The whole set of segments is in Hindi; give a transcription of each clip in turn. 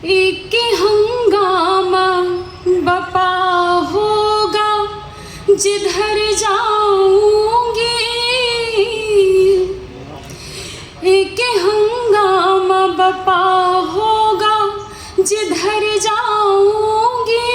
एक हंगामा बपा होगा जिधर जाऊंगी, एक हंगामा बपा होगा जिधर जाऊंगी,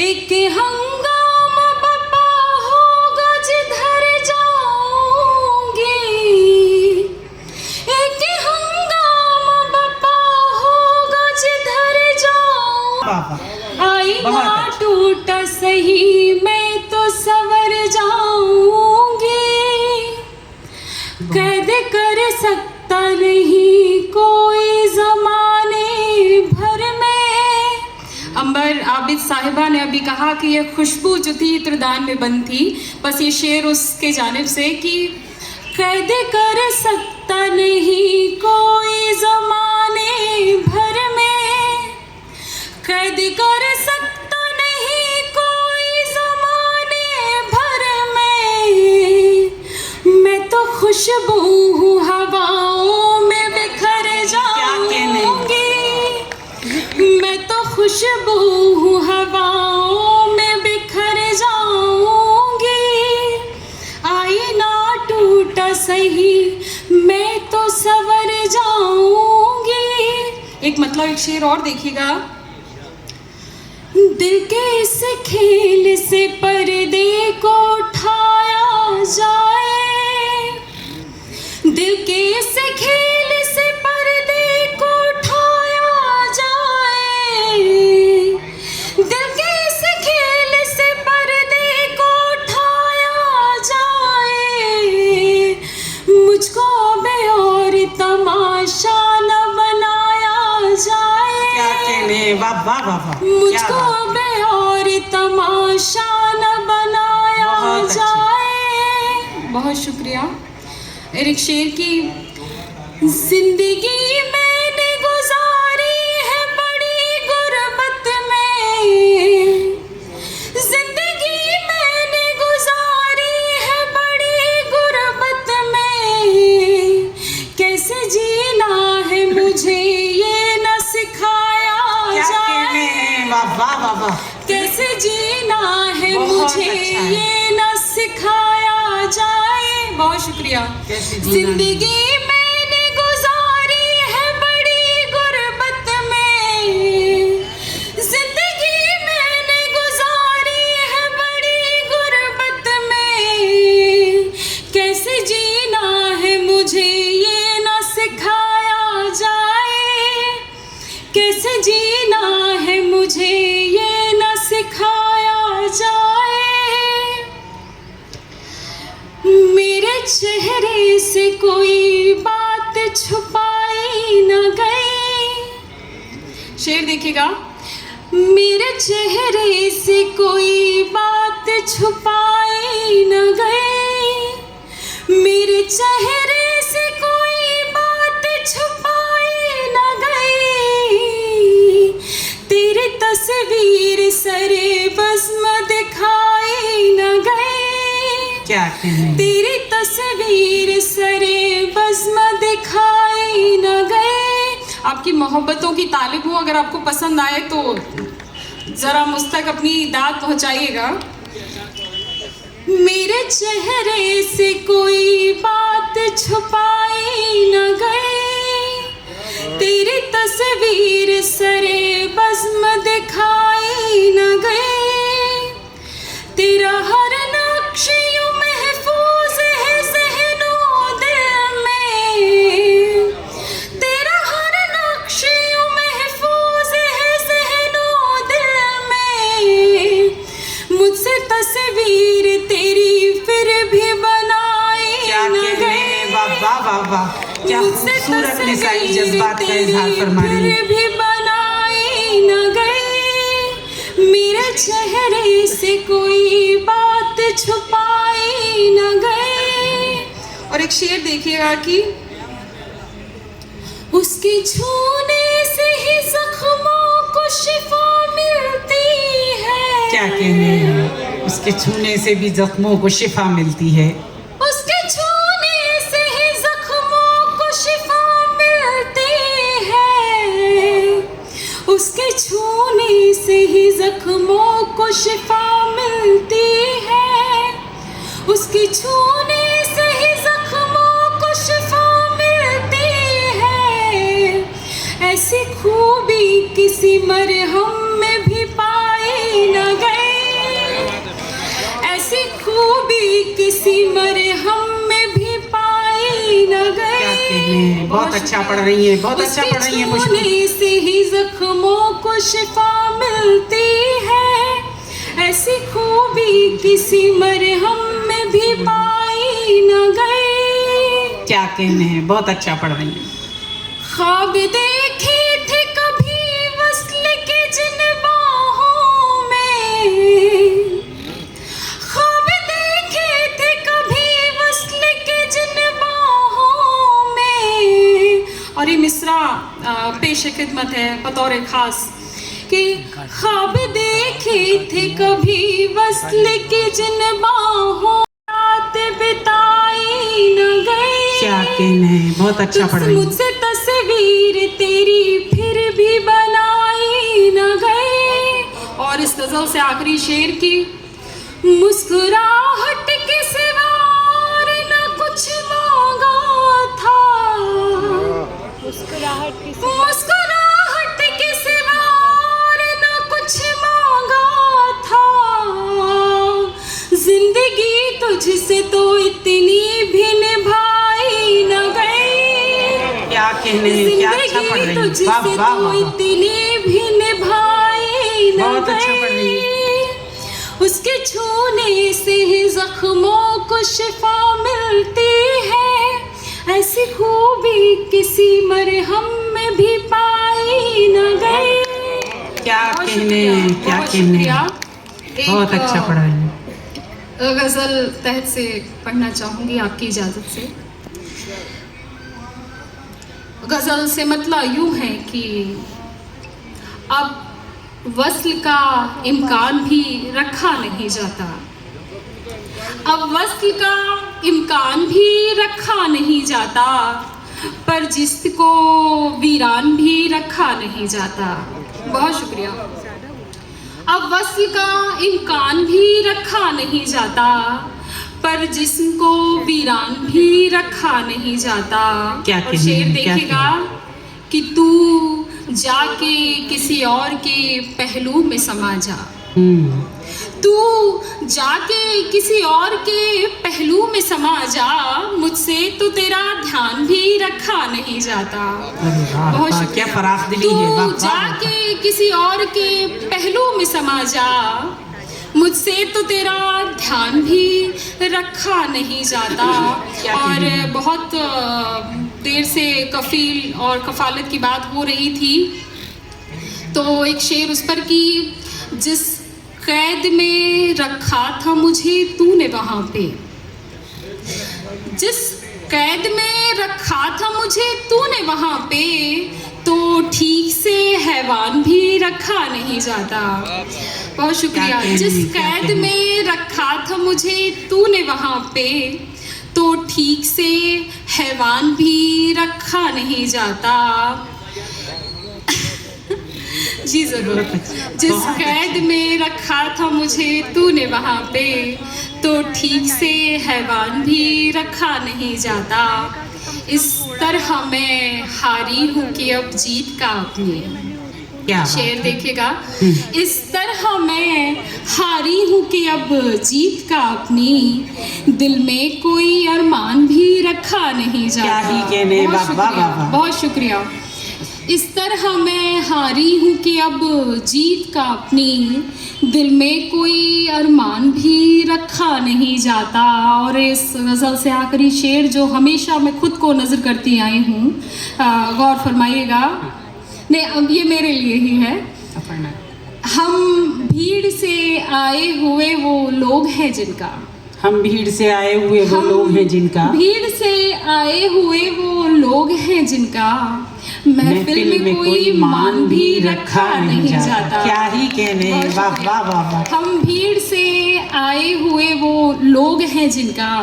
एक हंगामा बपा होगा जिधर जाऊंगी, एक हंगामा बपा होगा जिधर जाऊंगी। आईना टूटा सही मैं तो सवर जाऊंगी, कैद कर सकता नहीं कोई ज़माने भर में। अंबर आबिद साहिबा ने अभी कहा कि यह खुशबू जो थी इत्रदान में बंद थी, बस ये शेर उसके जानिब से कि कैद कर सकता नहीं कोई ज़माने भर में, कैद कर सकता नहीं कोई ज़माने भर में, मैं तो खुशबू हूँ हवाओं में बिखर जाऊंगी, मैं तो खुशबू हूँ हवाओं में बिखर जाऊंगी, आईना टूटा सही मैं तो सवर जाऊंगी। एक मतलब एक शेर और देखिएगा। दिल के इस खेल से पर्दे को उठाया जाए, दिल के इस खेल से पर्दे को उठाया जाए, दिल के इस खेल से पर्दे को उठाया जाए, मुझको बे और तमाशा न बनाया जाए, क्या कहने, वाह वाह वाह वाह, मुझको बे और तमाशा न बनाया जाए। बहुत शुक्रिया। एक शेर की, जिंदगी मैंने गुजारी है बड़ी गुर्बत में, जिंदगी मैंने गुजारी है बड़ी गुर्बत में, कैसे जीना है मुझे ये न सिखाया जाए, वाह वाह वाह वाह, कैसे जीना है मुझे ये न सिखाया जाए। बहुत शुक्रिया। जिंदगी मैंने गुजारी है बड़ी गुर्बत में, जिंदगी मैंने गुजारी है बड़ी गुर्बत में, कैसे जीना है मुझे ये न सिखाया जाए, कैसे जीना है मुझे ये न सिखाया जाए। मेरे चेहरे से कोई बात छुपाई न गई, शेर देखिएगा। मेरे चेहरे से कोई बात छुपाई न गई, मेरे चेहरे से कोई बात छुपाई न गई, तेरी तस्वीर सरे बज़्म दिखाई न गई, क्या कहने, तेरी तस्वीर सरे बज़्म दिखाई न गए। आपकी मोहब्बतों की तालिब हूँ, अगर आपको पसंद आए तो ज़रा मुझ तक अपनी दाद पहुँचाइएगा। मेरे चेहरे से कोई बात छुपाई न गई, तेरी तस्वीर सरे बज़्म दिखाई न गई, तेरा हर नक्श यूं महफूज है ज़हनो दिल में, तेरा हर नक्श यूं महफूज है ज़हनो दिल में, मुझसे तस्वीर तेरी फिर भी बनाई न गई, वाह वाह वाह वाह, क्या खूबसूरत निसाई जज्बात का इज़हार फरमा रही है। फिर भी बनाई न गई, मेरे चेहरे से कोई बात छुपाई न गई। और एक शेर देखिएगा कि उसके छूने से ही जख्मों को शिफा मिलती है, क्या कहने, उसके छूने से भी जख्मों को शिफा मिलती है, उसके छूने से ही जख्मों को शिफा मिलती है, जख्मों को शिफा मिलती है, उसके छूने से ही जख्मों को शिफा मिलती है। ऐसी खूबी किसी मरहम में भी पाई न गई, ऐसी खूबी किसी मरहम में भी पाई न गई। बहुत अच्छा पढ़ रही है, बहुत अच्छा पढ़ रही है। छूने से ही जख्मों को शिफा मिलती है, ऐसी खूबी किसी मरहम में भी पाई न गई। क्या कहने हैं, बहुत अच्छा पढ़ रही है। ख्वाब देखे थे कभी वस्ल के जिन बाहों में, ख्वाब देखे थे कभी वस्ल के जिन बाहों में। और ये मिसरा पेश खिदमत है बतौर खास कि ख्वाब देखे थे कभी वस्ल के जिन बाहों रात बिताई न गई। क्या कहने हैं, बहुत अच्छा पढ़ रही है। मुझसे तस्वीर तेरी फिर भी बनाई न गई। और इस गजल से आखिरी शेर की, मुस्कुराहट के सिवा और न कुछ मांगा था, मुस्कुराहट के सिवा और न कुछ मांगा था। जिंदगी तुझसे तो इतनी भी निभाई न गई, क्या कहने हैं, क्या अच्छा पढ़ रही है। तुझसे वाह वाह तो वाह, इतनी भी निभाई न बहुत अच्छा पढ़ रही गई। उसके छूने से ही जख्मों को शिफा मिलती है, ऐसी खूबी किसी मरहम में भी पाई न गई। क्या बहुत कहने हैं, शुक्रिया, क्या बहुत कहने शुक्रिया। हैं, बहुत अच्छा पढ़ रही है। गज़ल तहत से पढ़ना चाहूँगी आपकी इजाज़त से। गज़ल से मतलब यूँ है कि अब वस्ल का इम्कान भी रखा नहीं जाता, अब वस्ल का इम्कान भी रखा नहीं जाता, पर जिसको वीरान भी रखा नहीं जाता। बहुत शुक्रिया। अब वस्ल का इम्कान भी रखा नहीं जाता, पर जिसको वीरान भी रखा नहीं जाता। क्या और शेर देखिएगा कि तू जाके किसी और के पहलू में समा जा, तू जाके किसी और के पहलू में समा जा, मुझसे तो तेरा ध्यान भी रखा नहीं जाता। बहुत शुक्रिया। क्या फराख दिली है। वाह, तू वाह, जाके किसी और के पहलू में समा जा, मुझसे तो तेरा ध्यान भी रखा नहीं जाता। और बहुत देर से कफील और कफालत की बात हो रही थी, तो एक शेर उस पर कि जिस कैद में रखा था मुझे तूने वहाँ पे, जिस कैद में रखा था मुझे तूने वहाँ पे, तो ठीक से हैवान भी रखा नहीं जाता। बहुत शुक्रिया। जिस कैद में रखा था मुझे तूने वहाँ पे, तो ठीक से हैवान भी रखा नहीं जाता। जी ज़रूर। जिस कैद में रखा था मुझे तूने वहाँ पे, तो ठीक से हैवान भी रखा नहीं जाता। इस तरह मैं हारी हूँ कि अब जीत का अपनी। क्या शेर देखेगा, इस तरह मैं हारी हूँ कि अब जीत का अपनी, दिल में कोई अरमान भी रखा नहीं जाता। क्या ही कहने, बहुत शुक्रिया, बहुत शुक्रिया। इस तरह मैं हारी हूँ कि अब जीत का अपनी, दिल में कोई अरमान भी रखा नहीं जाता। और इस गज़ल से आखिरी शेर जो हमेशा मैं खुद को नज़र करती आई हूँ, गौर फरमाइएगा। नहीं, अब ये मेरे लिए ही है। हम भीड़ से आए हुए वो लोग हैं जिनका, हम भीड़ से आए हुए वो लोग हैं जिनका, भीड़ से आए हुए वो लोग हैं जिनका, महफिल में कोई मान भी रखा नहीं जाता। क्या ही कहने। वाह वाह वाह। हम भीड़ से आए हुए वो लोग हैं जिनका,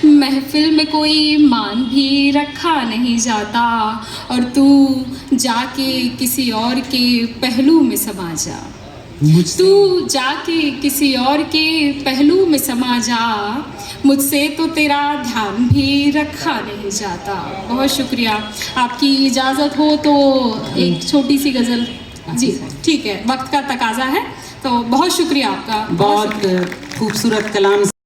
महफिल में कोई मान भी रखा नहीं जाता। और तू जाके किसी और के पहलू में समा जा। मुझसे तू जाके किसी और के पहलू में समा जा, मुझसे तो तेरा ध्यान भी रखा नहीं जाता। बहुत शुक्रिया। आपकी इजाज़त हो तो एक छोटी सी गज़ल। जी ठीक है, वक्त का तकाजा है, तो बहुत शुक्रिया आपका। बहुत खूबसूरत कलाम